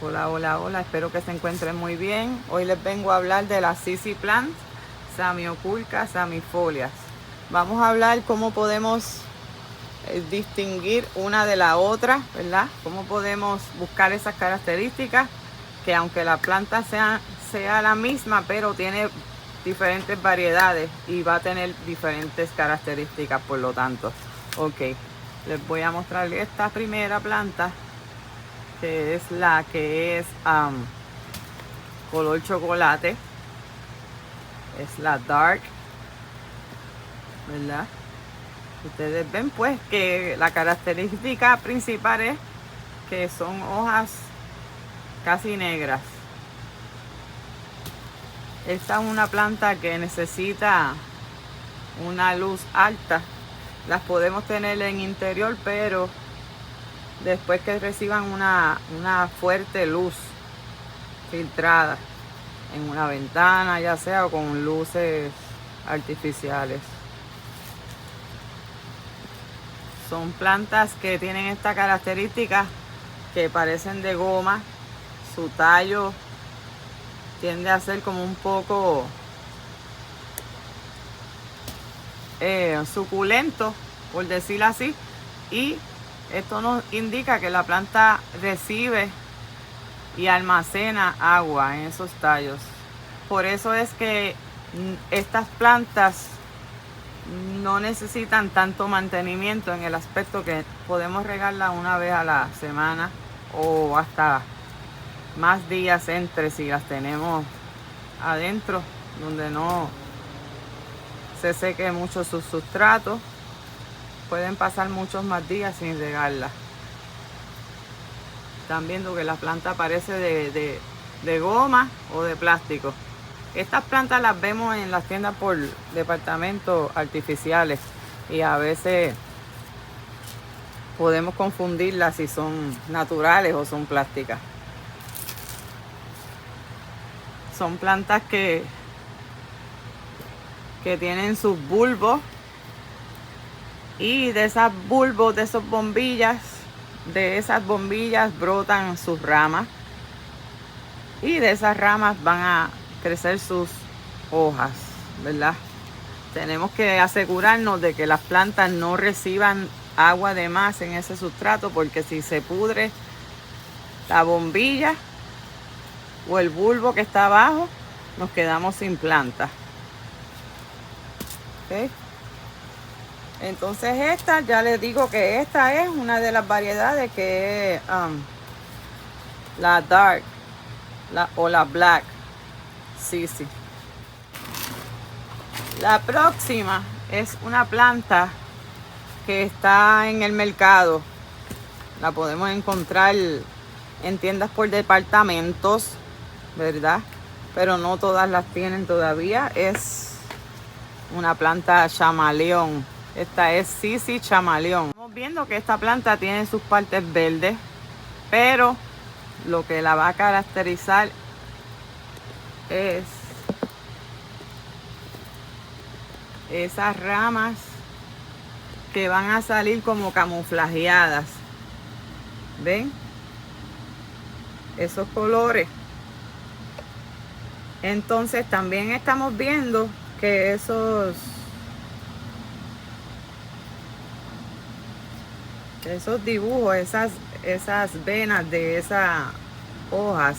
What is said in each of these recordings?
Hola, hola, hola, espero que se encuentren muy bien. Hoy les vengo a hablar de las CC Plants, Samioculcas, samifolias. Vamos a hablar cómo podemos distinguir una de la otra, ¿verdad? Cómo podemos buscar esas características que aunque la planta sea la misma, pero tiene diferentes variedades y va a tener diferentes características, por lo tanto. Ok, les voy a mostrar esta primera planta, que es la que es color chocolate, es la dark, ¿verdad? Ustedes ven pues que la característica principal es que son hojas casi negras. Esta es una planta que necesita una luz alta. Las podemos tener en interior, pero después que reciban una fuerte luz filtrada en una ventana, ya sea o con luces artificiales. Son plantas que tienen esta característica, que parecen de goma. Su tallo tiende a ser como un poco suculento, por decirlo así, y esto nos indica que la planta recibe y almacena agua en esos tallos. Por eso es que estas plantas no necesitan tanto mantenimiento, en el aspecto que podemos regarla una vez a la semana o hasta más días entre, si las tenemos adentro donde no se seque mucho su sustrato. Pueden pasar muchos más días sin regarla. Están viendo que la planta parece de goma o de plástico. Estas plantas las vemos en las tiendas por departamentos artificiales y a veces podemos confundirlas si son naturales o son plásticas. Son plantas que tienen sus bulbos, y de esas bulbos, de esas bombillas brotan sus ramas, y de esas ramas van a crecer sus hojas, ¿verdad? Tenemos que asegurarnos de que las plantas no reciban agua de más en ese sustrato, porque si se pudre la bombilla o el bulbo que está abajo, nos quedamos sin planta. ¿Okay? Entonces esta, ya les digo que esta es una de las variedades, que es la dark o la black CC. La próxima es una planta que está en el mercado. La podemos encontrar en tiendas por departamentos, ¿verdad? Pero no todas las tienen todavía. Es una planta chamaleón. Esta es CC chamaleón. Estamos viendo que esta planta tiene sus partes verdes, pero lo que la va a caracterizar es esas ramas que van a salir como camuflajeadas. ¿Ven? Esos colores. Entonces también estamos viendo que esos dibujos, esas venas de esas hojas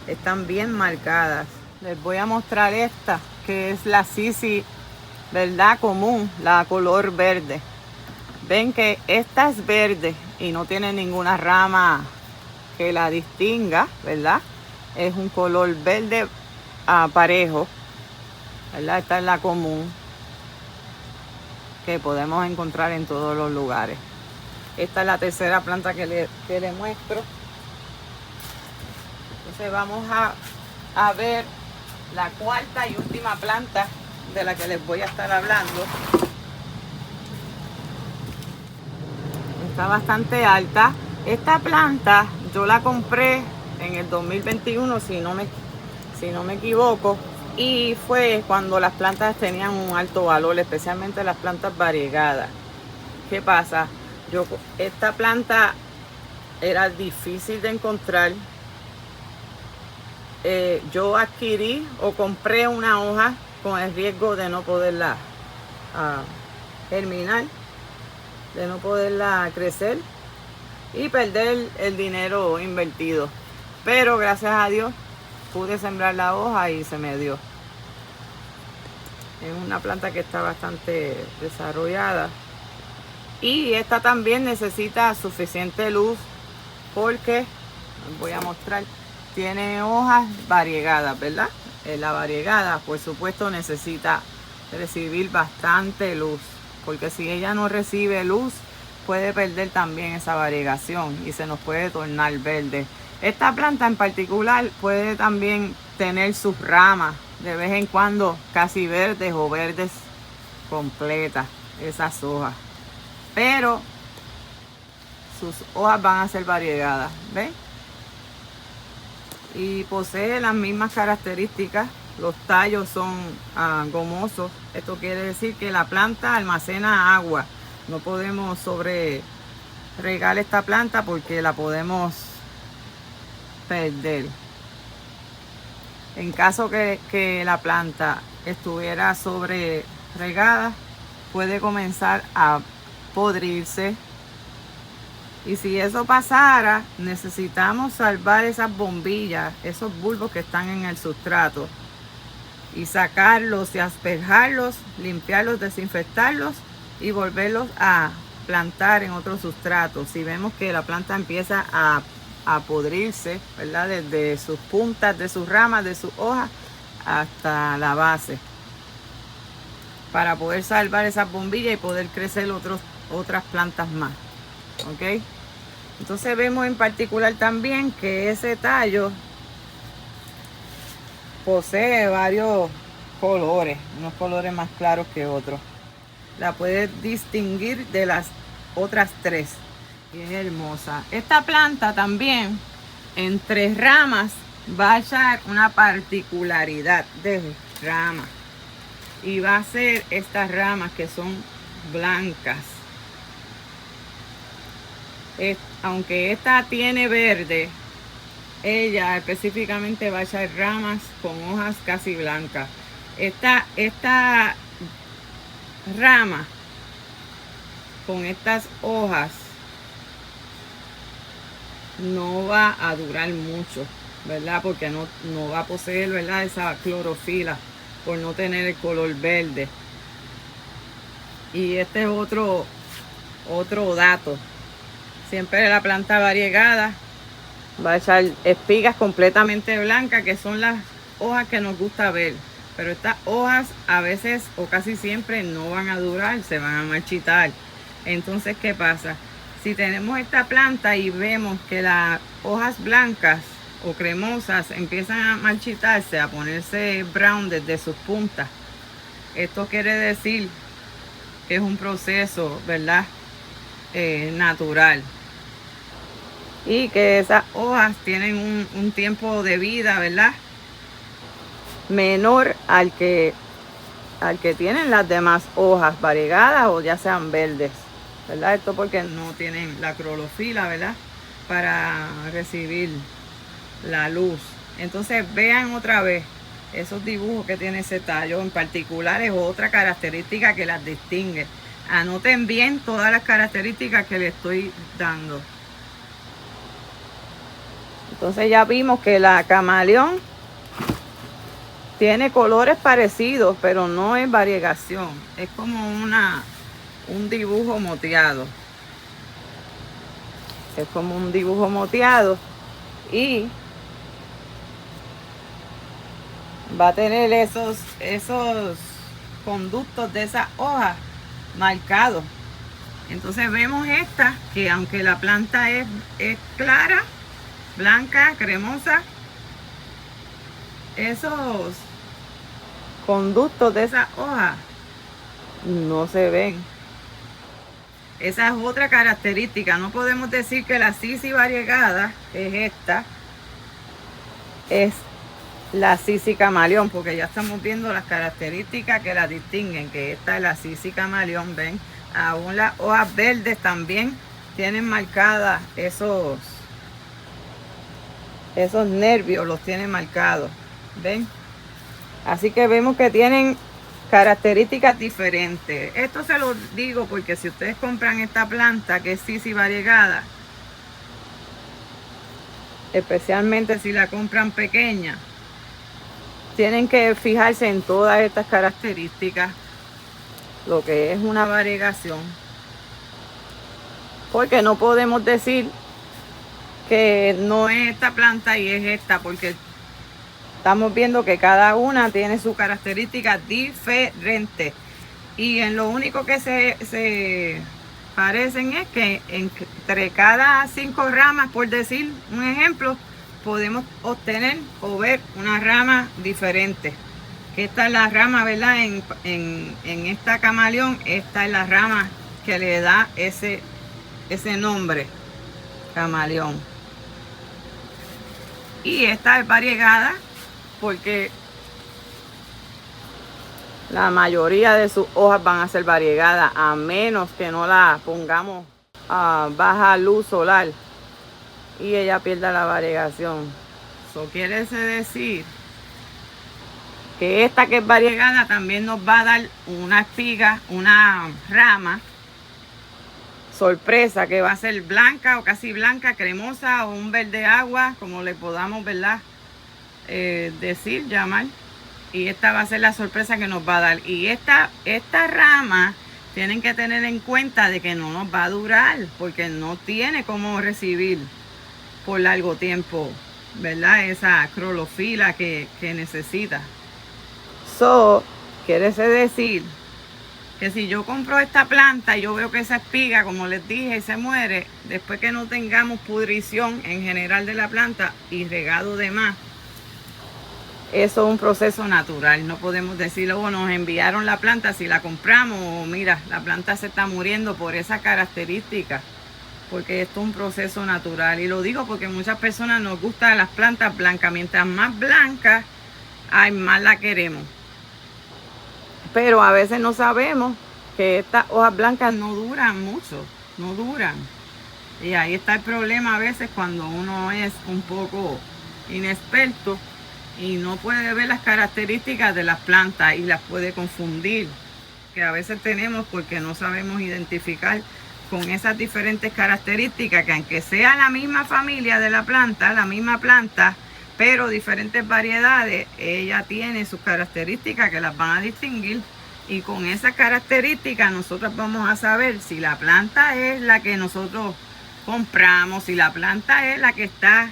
están bien marcadas. Les voy a mostrar esta, que es la CC, ¿verdad? Común, la color verde. Ven que esta es verde y no tiene ninguna rama que la distinga, ¿verdad? Es un color verde parejo, ¿verdad? Esta es la común, que podemos encontrar en todos los lugares. Esta es la tercera planta que les muestro. Entonces vamos a ver la cuarta y última planta de la que les voy a estar hablando. Está bastante alta. Esta planta yo la compré en el 2021, si no me equivoco, y fue cuando las plantas tenían un alto valor, especialmente las plantas variegadas. ¿Qué pasa? Esta planta era difícil de encontrar yo adquirí o compré una hoja con el riesgo de no poderla germinar, de no poderla crecer y perder el dinero invertido. Pero gracias a Dios pude sembrar la hoja y se me dio. Es una planta que está bastante desarrollada. Y esta también necesita suficiente luz porque, voy a mostrar, tiene hojas variegadas, ¿verdad? La variegada, por supuesto, necesita recibir bastante luz, porque si ella no recibe luz, puede perder también esa variegación y se nos puede tornar verde. Esta planta en particular puede también tener sus ramas de vez en cuando casi verdes o verdes completas, esas hojas. Pero sus hojas van a ser variegadas, ¿ven? Y posee las mismas características. Los tallos son gomosos. Esto quiere decir que la planta almacena agua. No podemos sobre regar esta planta porque la podemos perder. En caso que la planta estuviera sobre regada, puede comenzar a podrirse. Y si eso pasara, necesitamos salvar esas bombillas, esos bulbos que están en el sustrato, y sacarlos y asperjarlos, limpiarlos, desinfectarlos y volverlos a plantar en otro sustrato. Si vemos que la planta empieza a podrirse, ¿verdad? Desde sus puntas, de sus ramas, de sus hojas hasta la base, para poder salvar esas bombillas y poder crecer otras plantas más. ¿Ok? Entonces vemos en particular también que ese tallo posee varios colores, unos colores más claros que otros. La puedes distinguir de las otras tres. Y es hermosa. Esta planta también, entre ramas, va a echar una particularidad de ramas. Y va a ser estas ramas que son blancas. Aunque esta tiene verde, ella específicamente va a echar ramas con hojas casi blancas. Esta rama con estas hojas no va a durar mucho, ¿verdad? Porque no va a poseer, ¿verdad?, esa clorofila por no tener el color verde. Y este es otro dato. Siempre la planta variegada va a echar espigas completamente blancas, que son las hojas que nos gusta ver. Pero estas hojas a veces o casi siempre no van a durar, se van a marchitar. Entonces, ¿qué pasa? Si tenemos esta planta y vemos que las hojas blancas o cremosas empiezan a marchitarse, a ponerse brown desde sus puntas, esto quiere decir que es un proceso, ¿verdad?, natural. Y que esas hojas tienen un tiempo de vida, ¿verdad?, menor al que tienen las demás hojas variegadas o ya sean verdes, ¿verdad? Esto porque no tienen la clorofila, ¿verdad?, para recibir la luz. Entonces vean otra vez esos dibujos que tiene ese tallo en particular. Es otra característica que las distingue. Anoten bien todas las características que le estoy dando. Entonces ya vimos que la camaleón tiene colores parecidos, pero no es variegación. Es como un dibujo moteado. Es como un dibujo moteado. Y va a tener esos conductos de esa hoja marcados. Entonces vemos esta, que aunque la planta es clara, blanca, cremosa, esos conductos de esa hoja no se ven. Esa es otra característica. No podemos decir que la Sisi variegada, que es esta, es la Sisi camaleón, porque ya estamos viendo las características que la distinguen, que esta es la Sisi camaleón. Ven, aún las hojas verdes también tienen marcadas Esos nervios los tiene marcados. ¿Ven? Así que vemos que tienen características diferentes. Esto se lo digo porque si ustedes compran esta planta que es Sisi variegada, especialmente si la compran pequeña, tienen que fijarse en todas estas características, lo que es una variegación, porque no podemos decir que no es esta planta y es esta, porque estamos viendo que cada una tiene sus características diferentes, y en lo único que se parecen es que entre cada 5 ramas, por decir un ejemplo, podemos obtener o ver una rama diferente. Que esta es la rama, ¿verdad? En esta camaleón, esta es la rama que le da ese nombre, camaleón. Y esta es variegada porque la mayoría de sus hojas van a ser variegadas, a menos que no la pongamos a baja luz solar y ella pierda la variegación. Eso quiere decir que esta que es variegada también nos va a dar una espiga, una rama sorpresa, que va a ser blanca o casi blanca, cremosa, o un verde agua, como le podamos, ¿verdad? Llamar. Y esta va a ser la sorpresa que nos va a dar. Y esta rama tienen que tener en cuenta de que no nos va a durar, porque no tiene cómo recibir por largo tiempo, ¿verdad? Esa clorofila que necesita. So, quiere decir que si yo compro esta planta y yo veo que esa espiga, como les dije, se muere, después que no tengamos pudrición en general de la planta y regado de más, eso es un proceso natural. No podemos decir, oh, nos enviaron la planta si la compramos, o mira, la planta se está muriendo por esa característica, porque esto es un proceso natural. Y lo digo porque muchas personas nos gustan las plantas blancas. Mientras más blancas, más la queremos. Pero a veces no sabemos que estas hojas blancas no duran mucho, no duran. Y ahí está el problema a veces cuando uno es un poco inexperto y no puede ver las características de las plantas y las puede confundir, que a veces tenemos porque no sabemos identificar con esas diferentes características, que aunque sea la misma familia de la planta, la misma planta, pero diferentes variedades, ella tiene sus características que las van a distinguir, y con esas características nosotros vamos a saber si la planta es la que nosotros compramos, si la planta es la que está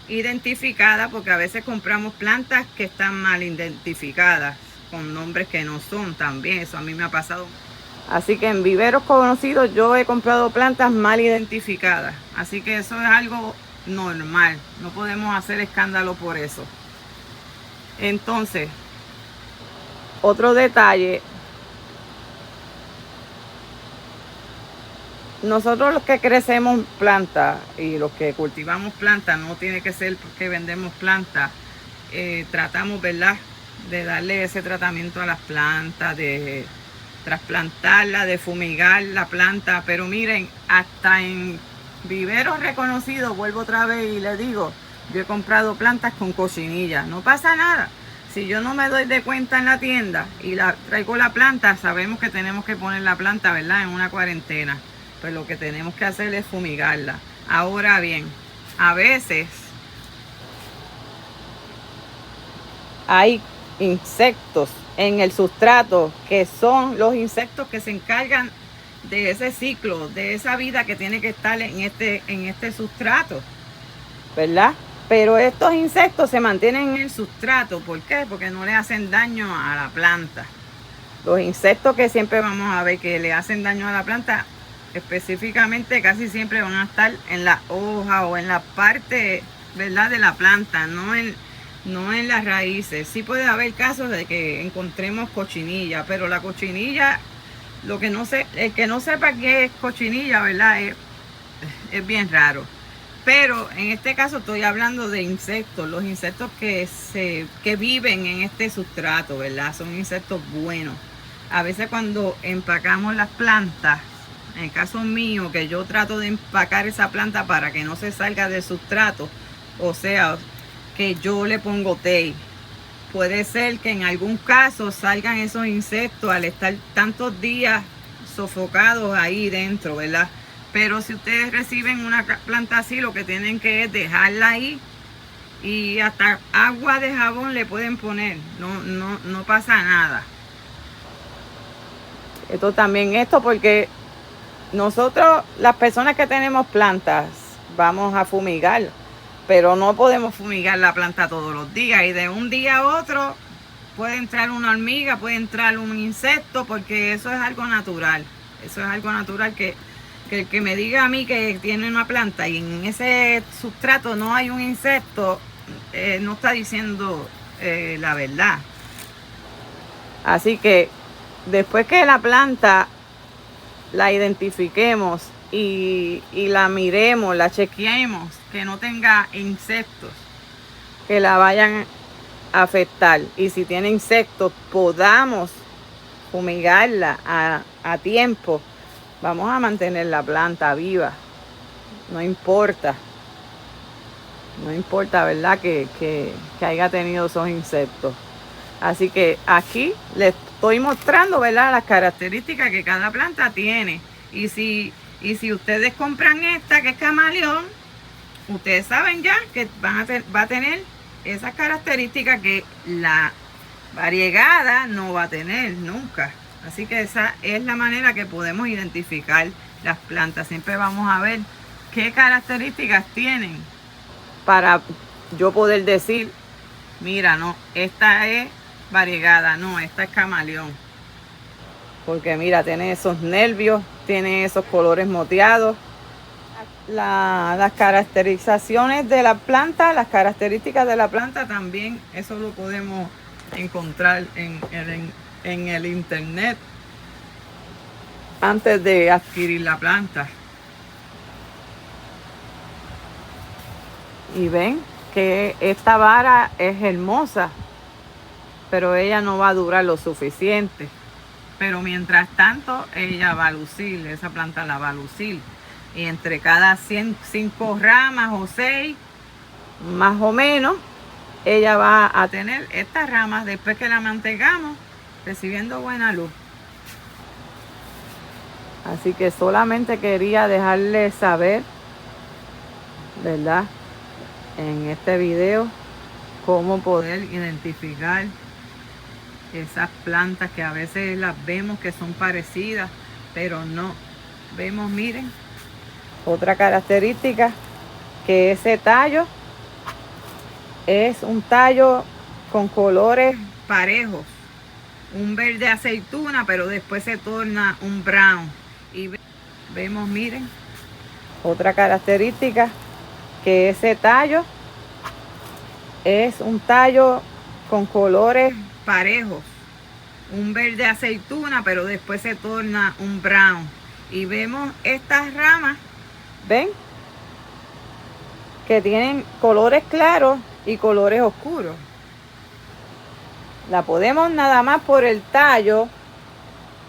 identificada, porque a veces compramos plantas que están mal identificadas, con nombres que no son también. Eso a mí me ha pasado. Así que en viveros conocidos yo he comprado plantas mal identificadas, así que eso es algo normal, no podemos hacer escándalo por eso. Entonces, otro detalle, nosotros los que crecemos plantas y los que cultivamos plantas, no tiene que ser porque vendemos plantas, tratamos, ¿verdad?, de darle ese tratamiento a las plantas, de trasplantarla, de fumigar la planta. Pero miren, hasta en viveros reconocidos, vuelvo otra vez y les digo, yo he comprado plantas con cochinilla, no pasa nada. Si yo no me doy de cuenta en la tienda y traigo la planta, sabemos que tenemos que poner la planta, ¿verdad?, en una cuarentena. Pues lo que tenemos que hacer es fumigarla. Ahora bien, a veces hay insectos en el sustrato, que son los insectos que se encargan de ese ciclo, de esa vida que tiene que estar en este sustrato, ¿verdad? Pero estos insectos se mantienen en el sustrato. ¿Por qué? Porque no le hacen daño a la planta. Los insectos que siempre vamos a ver que le hacen daño a la planta, específicamente casi siempre van a estar en la hoja o en la parte, ¿verdad?, de la planta, no en las raíces. Sí puede haber casos de que encontremos cochinilla, pero la cochinilla, el que no sepa qué es cochinilla, ¿verdad?, es bien raro. Pero en este caso estoy hablando de insectos, los insectos que viven en este sustrato, ¿verdad? Son insectos buenos. A veces cuando empacamos las plantas, en el caso mío, que yo trato de empacar esa planta para que no se salga del sustrato, o sea, que yo le pongo tape. Puede ser que en algún caso salgan esos insectos al estar tantos días sofocados ahí dentro, ¿verdad? Pero si ustedes reciben una planta así, lo que tienen que es dejarla ahí, y hasta agua de jabón le pueden poner, no pasa nada. Esto también, porque nosotros, las personas que tenemos plantas, vamos a fumigar, pero no podemos fumigar la planta todos los días, y de un día a otro puede entrar una hormiga, puede entrar un insecto, porque eso es algo natural. Eso es algo natural que el que me diga a mí que tiene una planta y en ese sustrato no hay un insecto, no está diciendo la verdad. Así que después que la planta la identifiquemos y la miremos, la chequeemos, que no tenga insectos que la vayan a afectar, y si tiene insectos podamos fumigarla a tiempo, vamos a mantener la planta viva. No importa, ¿verdad? Que haya tenido esos insectos. Así que aquí les estoy mostrando, ¿verdad?, las características que cada planta tiene. Y si ustedes compran esta, que es camaleón, ustedes saben ya que va a tener esas características que la variegada no va a tener nunca. Así que esa es la manera que podemos identificar las plantas. Siempre vamos a ver qué características tienen para yo poder decir, mira, no, esta es variegada, no, esta es camaleón. Porque mira, tiene esos nervios, tiene esos colores moteados. Las caracterizaciones de la planta, las características de la planta también, eso lo podemos encontrar en el internet antes de adquirir la planta. Y ven que esta vara es hermosa, pero ella no va a durar lo suficiente. Pero mientras tanto ella va a lucir, esa planta la va a lucir. Y entre cada 5 ramas o 6, más o menos, ella va a tener estas ramas después que la mantengamos recibiendo buena luz. Así que solamente quería dejarles saber, ¿verdad?, en este video, cómo poder identificar esas plantas que a veces las vemos que son parecidas, pero no. Vemos, miren, otra característica, que ese tallo es un tallo con colores parejos, un verde aceituna, pero después se torna un brown. Y vemos, miren, otra característica, que ese tallo es un tallo con colores parejos, un verde aceituna, pero después se torna un brown. Y vemos estas ramas, ven, que tienen colores claros y colores oscuros. La podemos nada más por el tallo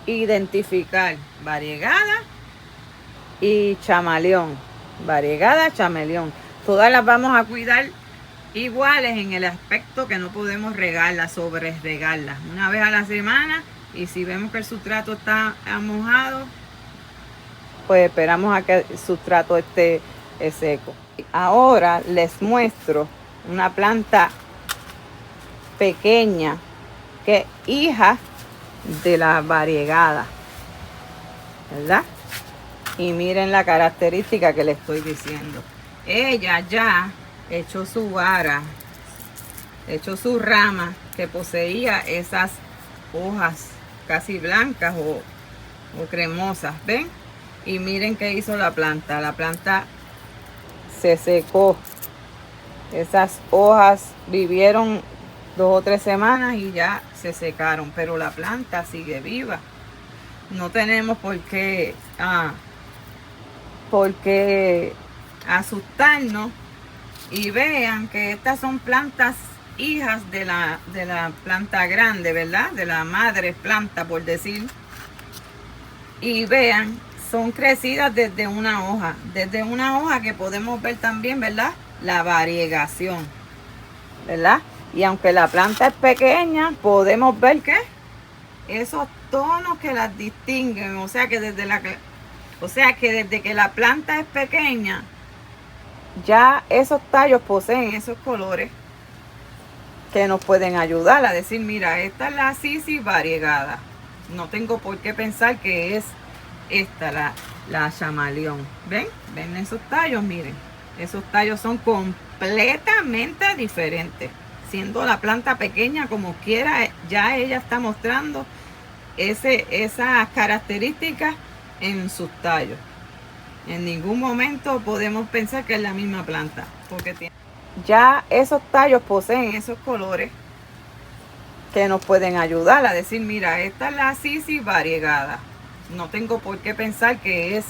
identificar: variegada y chameleón. Variegada, chameleón. Todas las vamos a cuidar iguales en el aspecto que no podemos regarlas, sobre regarlas. Una vez a la semana, y si vemos que el sustrato está mojado, pues esperamos a que el sustrato esté seco. Ahora les muestro una planta pequeña que es hija de la variegada, ¿verdad? Y miren la característica que les estoy diciendo. Ella ya echó su vara, echó su rama que poseía esas hojas casi blancas o cremosas, ¿ven? Y miren qué hizo la planta. La planta se secó. Esas hojas vivieron 2 o 3 semanas y ya se secaron, pero la planta sigue viva. No tenemos por qué asustarnos. Y vean que estas son plantas hijas de la planta grande, ¿verdad? De la madre planta, por decir. Y vean, son crecidas desde una hoja que podemos ver también, ¿verdad? la variegación, ¿verdad? Y aunque la planta es pequeña, podemos ver que esos tonos que las distinguen, o sea que desde que la planta es pequeña, ya esos tallos poseen esos colores que nos pueden ayudar a decir, mira, esta es la Sisi variegada. No tengo por qué pensar que es esta la chamaleón. ¿Ven? ¿Ven esos tallos? Miren, esos tallos son completamente diferentes. Siendo la planta pequeña como quiera, ya ella está mostrando esas características en sus tallos. En ningún momento podemos pensar que es la misma planta, porque ya esos tallos poseen esos colores que nos pueden ayudar a decir, mira, esta es la Sisi variegada. No tengo por qué pensar que es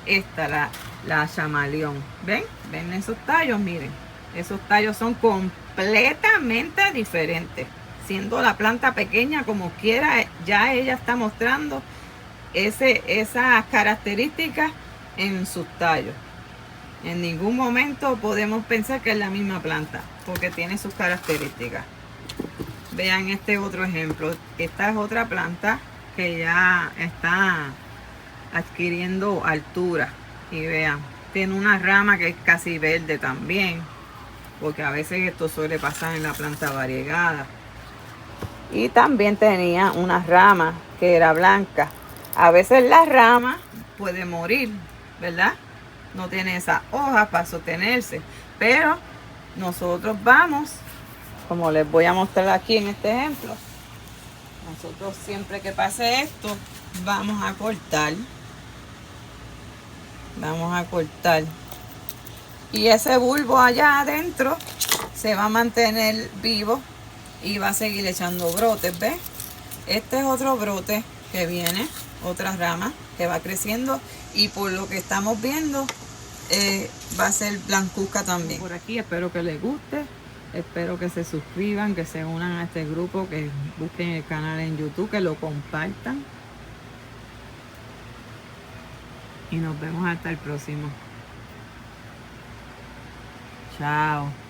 esta la chamaleón. ¿Ven? ¿Ven esos tallos? Miren, esos tallos son completamente diferentes. Siendo la planta pequeña como quiera, ya ella está mostrando esas características en sus tallos. En ningún momento podemos pensar que es la misma planta, porque tiene sus características. Vean este otro ejemplo. Esta es otra planta que ya está adquiriendo altura. Y vean, tiene una rama que es casi verde también, porque a veces esto suele pasar en la planta variegada. Y también tenía una rama que era blanca. A veces la rama puede morir, ¿verdad? No tiene esas hojas para sostenerse, pero nosotros vamos, como les voy a mostrar aquí en este ejemplo, nosotros siempre que pase esto vamos a cortar y ese bulbo allá adentro se va a mantener vivo y va a seguir echando brotes. ¿Ves? Este es otro brote que viene, otra rama que va creciendo, y por lo que estamos viendo va a ser blancuzca también. Por aquí espero que les guste, espero que se suscriban, que se unan a este grupo, que busquen el canal en YouTube, que lo compartan, y nos vemos hasta el próximo. Chao.